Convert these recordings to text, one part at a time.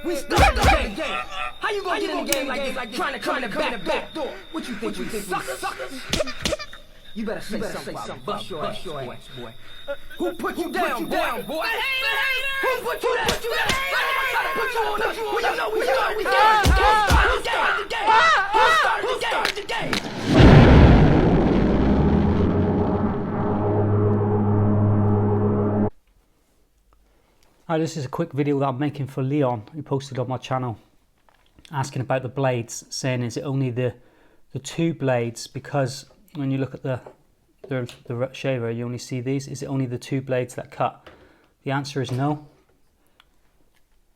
We start the game. How you gonna get in the game like this, trying to come in the back door? What you think we suckers? You better say something. Bust your ass, boy. Who put you down, boy? Who put you down? I'm trying to put you on us. Well, you know we started the game. Who started the game? Hi, this is a quick video that I'm making for Leon, who posted on my channel asking about the blades, saying is it only the two blades, because when you look at the shaver you only see these. Is it only the two blades that cut? The answer is no.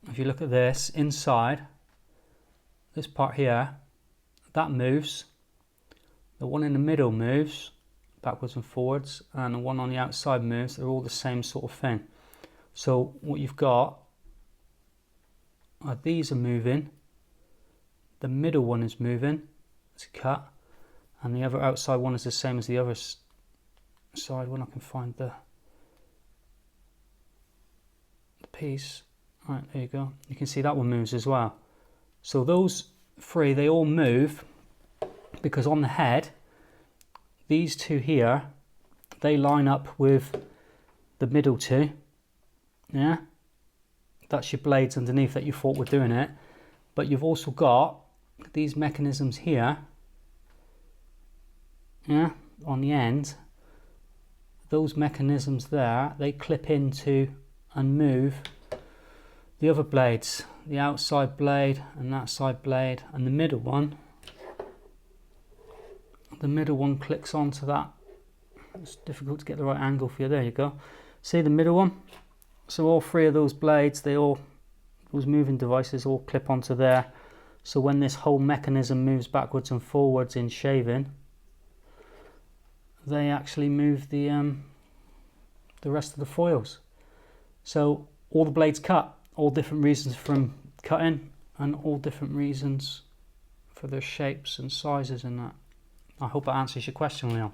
If you look at this inside, this part here, that moves, the one in the middle moves backwards and forwards, and the one on the outside moves. They're all the same sort of thing. So what you've got are these are moving, the middle one is moving to cut, and the other outside one is the same as the other side. When I can find the piece, right, there you go, you can see that one moves as well. So those three, they all move because on the head, these two here, they line up with the middle two. Yeah, that's your blades underneath that you thought were doing it, but you've also got these mechanisms here, yeah, on the end. Those mechanisms there, they clip into and move the other blades, the outside blade and that side blade, and the middle one clicks onto that. It's difficult to get the right angle for you. There you go, see the middle one? So all three of those blades, those moving devices all clip onto there. So when this whole mechanism moves backwards and forwards in shaving, they actually move the rest of the foils. So all the blades cut, all different reasons from cutting, and all different reasons for their shapes and sizes and that. I hope that answers your question, Leon.